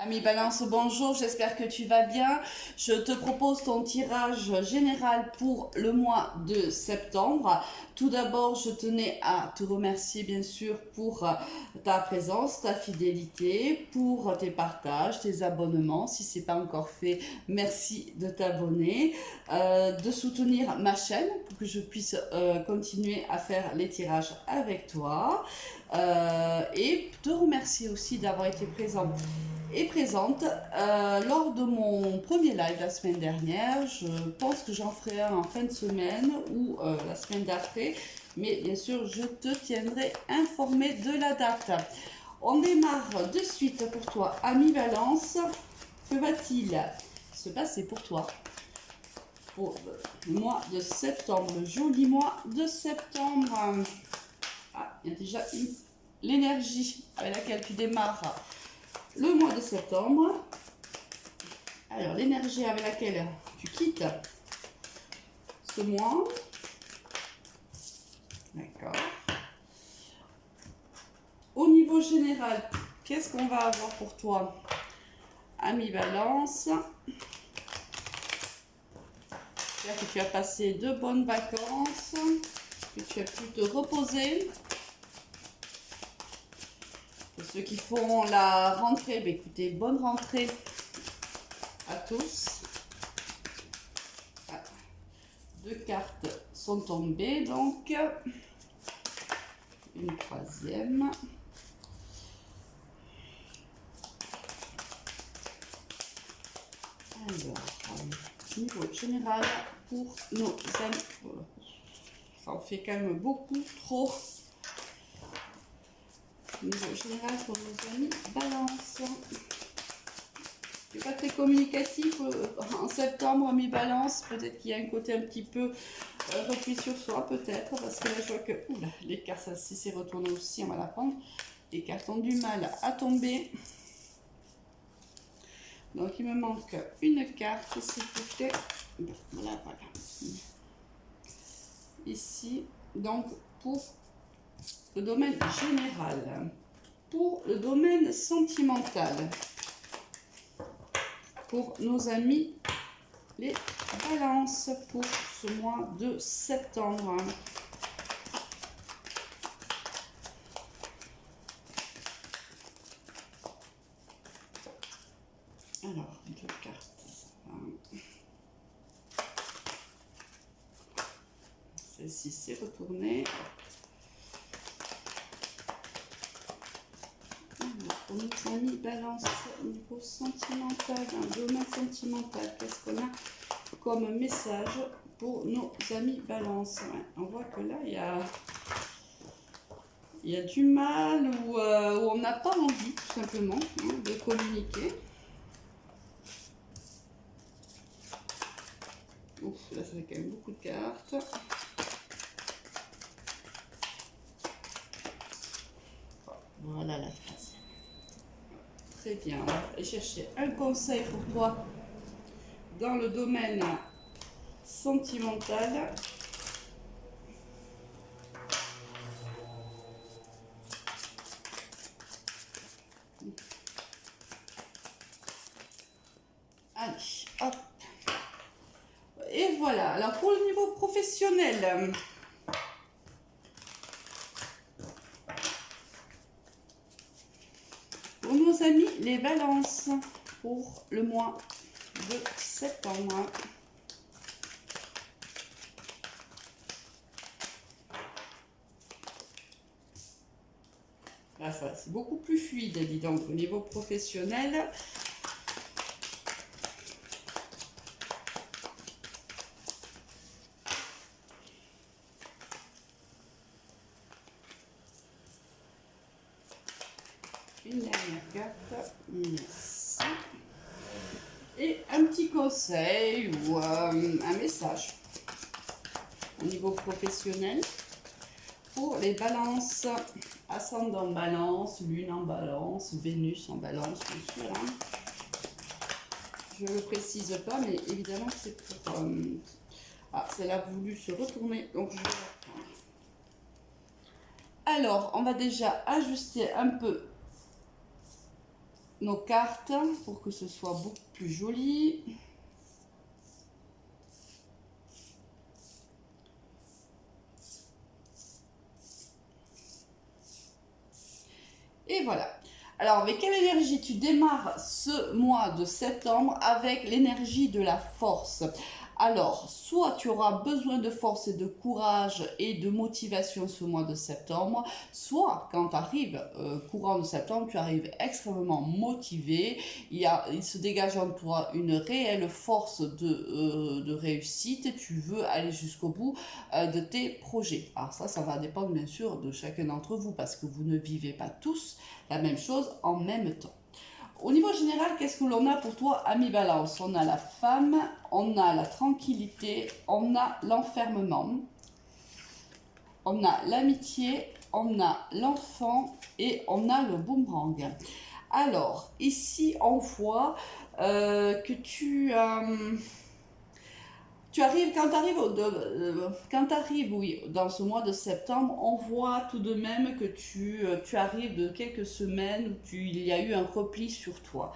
Ami Balance, bonjour, j'espère que tu vas bien. Je te propose ton tirage général pour le mois de septembre. Tout d'abord, je tenais à te remercier bien sûr pour ta présence, ta fidélité, pour tes partages, tes abonnements. Si ce n'est pas encore fait, merci de t'abonner, de soutenir ma chaîne pour que je puisse continuer à faire les tirages avec toi. Et te remercier aussi d'avoir été présente lors de mon premier live la semaine dernière. Je pense que j'en ferai un en fin de semaine ou la semaine d'après, mais bien sûr je te tiendrai informé de la date. On démarre de suite pour toi, ami Balance. Que va-t-il se passer pour toi pour le mois de septembre, le joli mois de septembre? Ah, il y a déjà l'énergie avec laquelle tu démarres le mois de septembre. Alors, l'énergie avec laquelle tu quittes ce mois. D'accord. Au niveau général, qu'est-ce qu'on va avoir pour toi, ami Balance? J'espère que tu as passé de bonnes vacances, que tu as pu te reposer. Pour ceux qui font la rentrée, bah écoutez, bonne rentrée à tous. Ah, deux cartes sont tombées, donc une troisième. Alors, niveau général pour nos amis, ça en fait quand même beaucoup trop. Niveau général pour nos amis Balance. Je suis pas très communicatif en septembre, ami Balance. Peut-être qu'il y a un côté un petit peu repli sur soi, peut-être, parce que là je vois que oula, les cartes, ça si c'est retourné aussi, on va la prendre. Les cartes ont du mal à tomber. Donc il me manque une carte, s'il vous plaît. Voilà, voilà. Ici, donc pour le domaine général, pour le domaine sentimental, pour nos amis les balances pour ce mois de septembre. Alors, deux cartes. Celle-ci s'est retournée. Pour nos amis balance au niveau sentimental, un domaine sentimental, qu'est-ce qu'on a comme message pour nos amis balance? Ouais, on voit que là, il y a du mal ou on n'a pas envie, tout simplement, hein, de communiquer. Ouf, là, ça fait quand même beaucoup de cartes. Voilà la phrase. Très bien, on va aller chercher un conseil pour toi dans le domaine sentimental. Allez, hop. Et voilà, alors pour le niveau professionnel, pour nos amis les balances, pour le mois de septembre. Là, ça, c'est beaucoup plus fluide, dis donc, au niveau professionnel. Une dernière carte, merci. Et un petit conseil ou un message au niveau professionnel pour les balances, ascendant balance, lune en balance, Vénus en balance, bien sûr. Hein. Je ne le précise pas, mais évidemment c'est pour... ah, celle-là a voulu se retourner, donc je vais la prendre. Alors, on va déjà ajuster un peu nos cartes pour que ce soit beaucoup plus joli. Et voilà. Alors, avec quelle énergie tu démarres ce mois de septembre? Avec l'énergie de la force. Alors, soit tu auras besoin de force et de courage et de motivation ce mois de septembre, soit quand tu arrives courant de septembre, tu arrives extrêmement motivé, il se dégage en toi une réelle force de réussite, tu veux aller jusqu'au bout de tes projets. Alors ça va dépendre bien sûr de chacun d'entre vous parce que vous ne vivez pas tous la même chose en même temps. Au niveau général, qu'est-ce que l'on a pour toi, ami Balance? On a la femme, on a la tranquillité, on a l'enfermement, on a l'amitié, on a l'enfant et on a le boomerang. Alors, ici, on voit que tu arrives, quand tu arrives, oui, dans ce mois de septembre, on voit tout de même que tu arrives de quelques semaines où il y a eu un repli sur toi,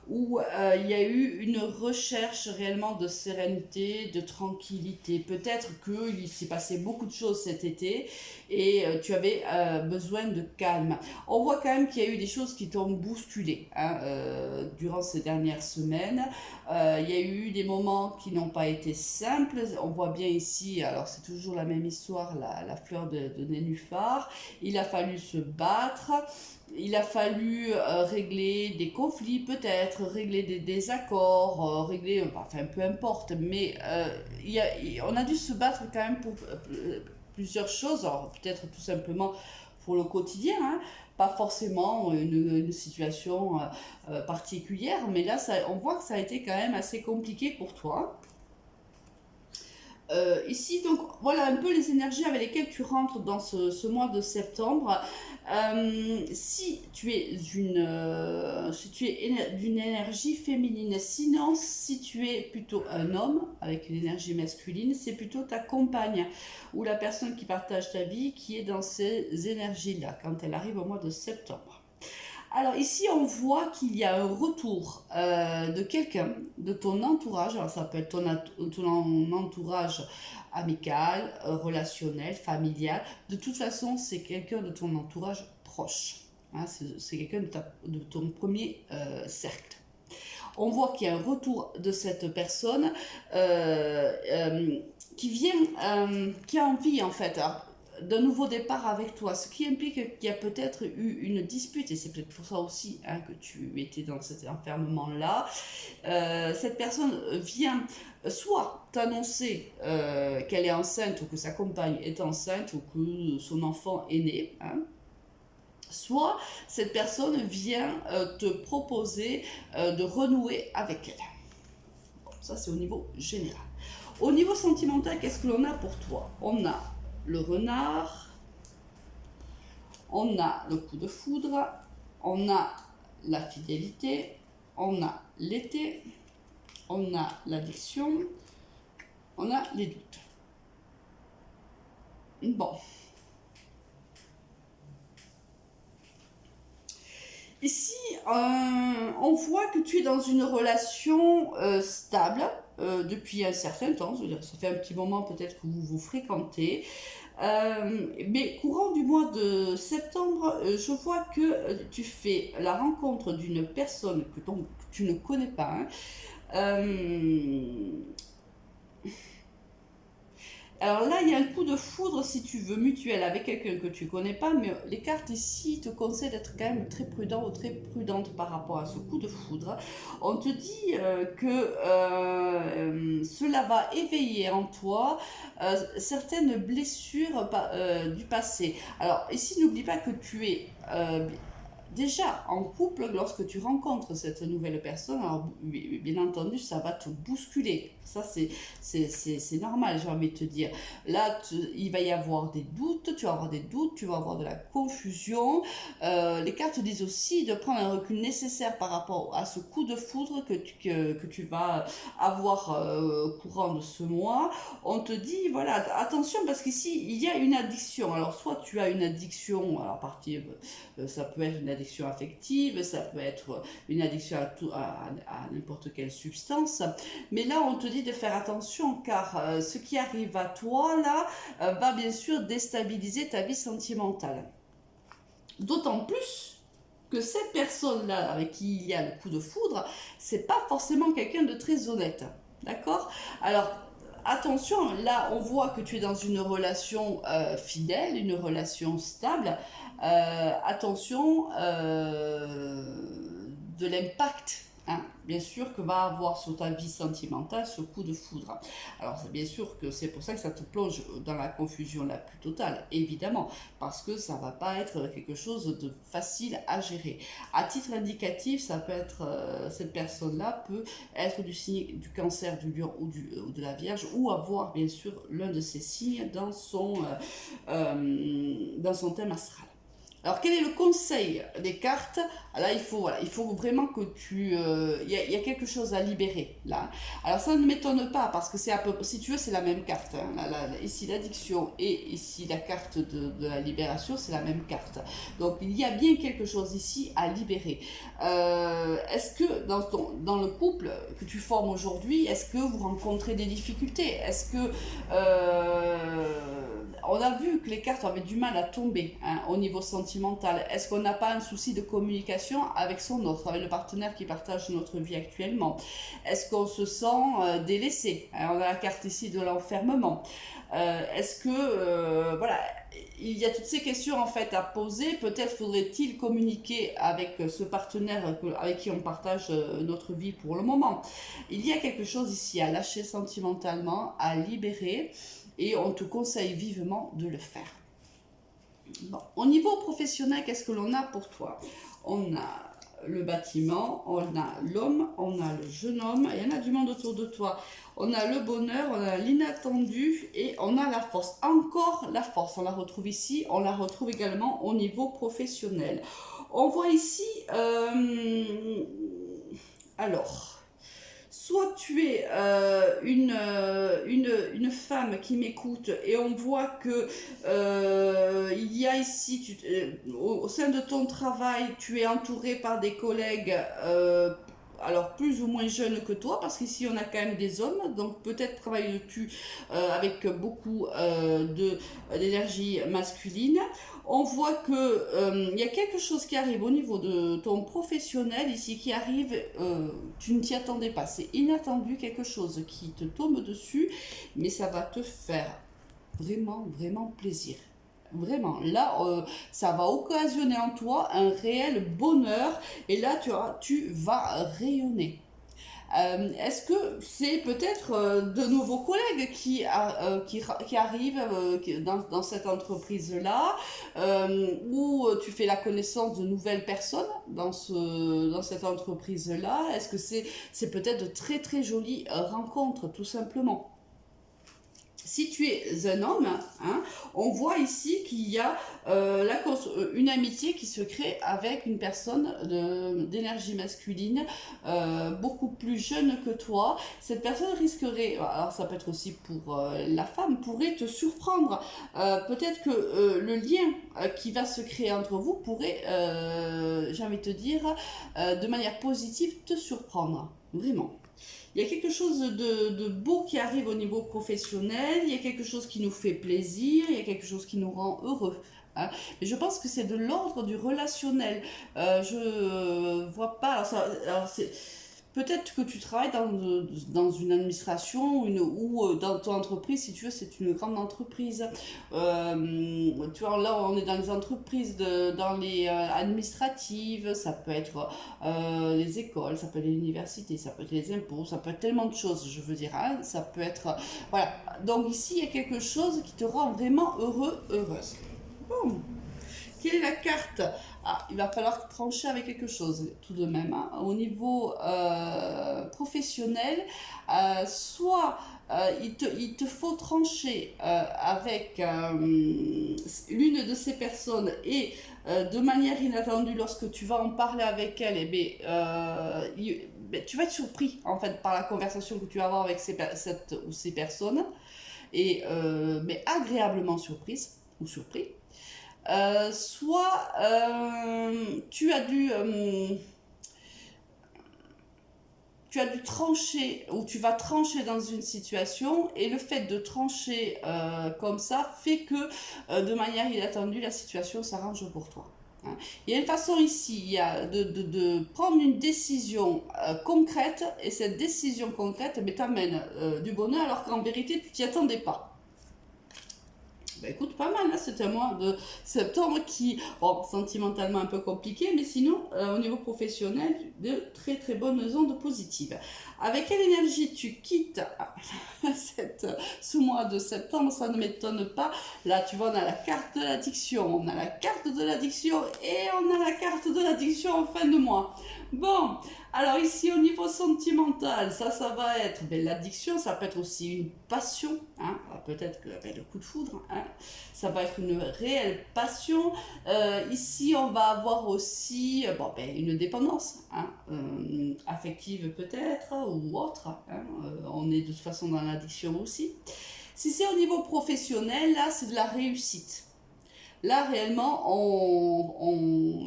où il y a eu une recherche réellement de sérénité, de tranquillité. Peut-être qu'il s'est passé beaucoup de choses cet été et tu avais besoin de calme. On voit quand même qu'il y a eu des choses qui t'ont bousculé hein, durant ces dernières semaines. Il y a eu des moments qui n'ont pas été simples. On voit bien ici, alors c'est toujours la même histoire, la fleur de nénuphar. Il a fallu se battre. Il a fallu régler des conflits, peut-être, régler des désaccords, régler, enfin peu importe, mais on a dû se battre quand même pour plusieurs choses, peut-être tout simplement pour le quotidien, hein, pas forcément une situation particulière, mais là on voit que ça a été quand même assez compliqué pour toi. Ici, donc voilà un peu les énergies avec lesquelles tu rentres dans ce mois de septembre. Si tu es d'une énergie féminine, sinon si tu es plutôt un homme avec une énergie masculine, c'est plutôt ta compagne ou la personne qui partage ta vie qui est dans ces énergies-là quand elle arrive au mois de septembre. Alors ici, on voit qu'il y a un retour de quelqu'un, de ton entourage. Alors ça peut être ton entourage amical, relationnel, familial. De toute façon, c'est quelqu'un de ton entourage proche. Hein, c'est quelqu'un de ton premier cercle. On voit qu'il y a un retour de cette personne qui vient, qui a envie en fait. Alors, d'un nouveau départ avec toi, ce qui implique qu'il y a peut-être eu une dispute, et c'est peut-être pour ça aussi hein, que tu étais dans cet enfermement-là. Cette personne vient soit t'annoncer qu'elle est enceinte ou que sa compagne est enceinte ou que son enfant est né, hein, soit cette personne vient te proposer de renouer avec elle. Bon, ça c'est au niveau général. Au niveau sentimental, qu'est-ce que l'on a pour toi? On a le renard, on a le coup de foudre, on a la fidélité, on a l'été, on a l'addiction, on a les doutes. Bon. Ici, on voit que tu es dans une relation stable depuis un certain temps. Ça fait un petit moment peut-être que vous vous fréquentez. Mais courant du mois de septembre, je vois que tu fais la rencontre d'une personne que tu ne connais pas. Hein. Alors là, il y a un coup de foudre, si tu veux, mutuel avec quelqu'un que tu connais pas, mais les cartes ici te conseillent d'être quand même très prudent ou très prudente par rapport à ce coup de foudre. On te dit que cela va éveiller en toi certaines blessures du passé. Alors ici, n'oublie pas que tu es déjà en couple, lorsque tu rencontres cette nouvelle personne, alors bien entendu, ça va te bousculer. Ça, c'est normal, j'ai envie de te dire. Là, il va y avoir des doutes, tu vas avoir des doutes, tu vas avoir de la confusion. Les cartes disent aussi de prendre un recul nécessaire par rapport à ce coup de foudre que tu vas avoir courant de ce mois. On te dit, voilà, attention, parce qu'ici, il y a une addiction. Alors, soit tu as une addiction, alors ça peut être une addiction addiction affective, ça peut être une addiction à n'importe quelle substance. Mais là, on te dit de faire attention car ce qui arrive à toi, là, va bien sûr déstabiliser ta vie sentimentale. D'autant plus que cette personne-là avec qui il y a le coup de foudre, c'est pas forcément quelqu'un de très honnête. D'accord? Alors, attention, là, on voit que tu es dans une relation fidèle, une relation stable. Attention de l'impact, hein, bien sûr, que va avoir sur ta vie sentimentale ce coup de foudre. Alors, bien sûr que c'est pour ça que ça te plonge dans la confusion la plus totale, évidemment, parce que ça va pas être quelque chose de facile à gérer. À titre indicatif, ça peut être, cette personne-là peut être du signe du cancer, du lion ou de la vierge, ou avoir, bien sûr, l'un de ces signes dans son thème astral. Alors, quel est le conseil des cartes? Là, il faut vraiment que tu... Il y a quelque chose à libérer, là. Alors, ça ne m'étonne pas, parce que c'est un peu... Si tu veux, c'est la même carte. Hein. Ici, l'addiction et ici, la carte de la libération, c'est la même carte. Donc, il y a bien quelque chose ici à libérer. Est-ce que dans le couple que tu formes aujourd'hui, est-ce que vous rencontrez des difficultés? Est-ce que... on a vu que les cartes avaient du mal à tomber, hein, au niveau sentimental. Est-ce qu'on n'a pas un souci de communication avec son autre, avec le partenaire qui partage notre vie actuellement? Est-ce qu'on se sent délaissé, hein? On a la carte ici de l'enfermement. Est-ce que, voilà, il y a toutes ces questions en fait à poser. Peut-être faudrait-il communiquer avec ce partenaire avec qui on partage notre vie pour le moment. Il y a quelque chose ici à lâcher sentimentalement, à libérer. Et on te conseille vivement de le faire. Bon, au niveau professionnel, qu'est-ce que l'on a pour toi? On a le bâtiment, on a l'homme, on a le jeune homme, il y en a du monde autour de toi. On a le bonheur, on a l'inattendu et on a la force. Encore la force, on la retrouve ici, on la retrouve également au niveau professionnel. On voit ici, alors... Soit tu es une femme qui m'écoute et on voit que il y a ici, au sein de ton travail, tu es entouré par des collègues alors plus ou moins jeunes que toi, parce qu'ici on a quand même des hommes, donc peut-être travailles-tu avec beaucoup d'énergie masculine. On voit que y a quelque chose qui arrive au niveau de ton professionnel ici, qui arrive, tu ne t'y attendais pas, c'est inattendu, quelque chose qui te tombe dessus, mais ça va te faire vraiment, vraiment plaisir. Vraiment, là, ça va occasionner en toi un réel bonheur et là, tu vas rayonner. Est-ce que c'est peut-être de nouveaux collègues qui arrivent dans cette entreprise-là, où tu fais la connaissance de nouvelles personnes dans cette entreprise-là? Est-ce que c'est peut-être de très très jolies rencontres, tout simplement? Si tu es un homme, hein, on voit ici qu'il y a une amitié qui se crée avec une personne d'énergie masculine, beaucoup plus jeune que toi. Cette personne risquerait, alors ça peut être aussi pour la femme, pourrait te surprendre. Peut-être que le lien qui va se créer entre vous pourrait, j'ai envie de te dire, de manière positive, te surprendre. Vraiment. Il y a quelque chose de beau qui arrive au niveau professionnel, il y a quelque chose qui nous fait plaisir, il y a quelque chose qui nous rend heureux. Hein. Mais je pense que c'est de l'ordre du relationnel. Je vois pas... Peut-être que tu travailles dans une administration ou dans ton entreprise, si tu veux, c'est une grande entreprise. Tu vois, là, on est dans les entreprises, dans les administratives, ça peut être les écoles, ça peut être les universités, ça peut être les impôts, ça peut être tellement de choses, je veux dire. Hein, ça peut être... voilà. Donc ici, il y a quelque chose qui te rend vraiment heureux, heureuse. Bon. Quelle est la carte? Ah, il va falloir trancher avec quelque chose tout de même. Hein. Au niveau professionnel, soit il te faut trancher avec l'une de ces personnes et de manière inattendue, lorsque tu vas en parler avec elle, tu vas être surpris en fait par la conversation que tu vas avoir avec cette ou ces personnes, et, mais agréablement surprise ou surpris. soit tu as dû trancher ou tu vas trancher dans une situation et le fait de trancher comme ça fait que de manière inattendue la situation s'arrange pour toi. Hein. Il y a une façon ici, il y a de prendre une décision concrète et cette décision concrète t'amène du bonheur alors qu'en vérité tu t'y attendais pas. Bah écoute, pas mal, là, c'était un mois de septembre qui, bon, sentimentalement un peu compliqué, mais sinon, au niveau professionnel, de très très bonnes ondes positives. Avec quelle énergie tu quittes ce mois de septembre, ça ne m'étonne pas. Là, tu vois, on a la carte de l'addiction, on a la carte de l'addiction et on a la carte de l'addiction en fin de mois. Bon, alors ici au niveau sentimental, ça va être l'addiction, ça peut être aussi une passion, hein, peut-être que le coup de foudre, hein, ça va être une réelle passion. Ici on va avoir aussi une dépendance, hein, affective peut-être ou autre, hein, on est de toute façon dans l'addiction aussi. Si c'est au niveau professionnel, là c'est de la réussite. Là, réellement,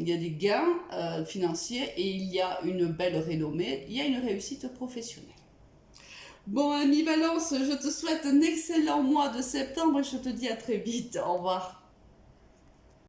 il y a des gains financiers et il y a une belle renommée, il y a une réussite professionnelle. Bon, ami Valence, je te souhaite un excellent mois de septembre et je te dis à très vite. Au revoir.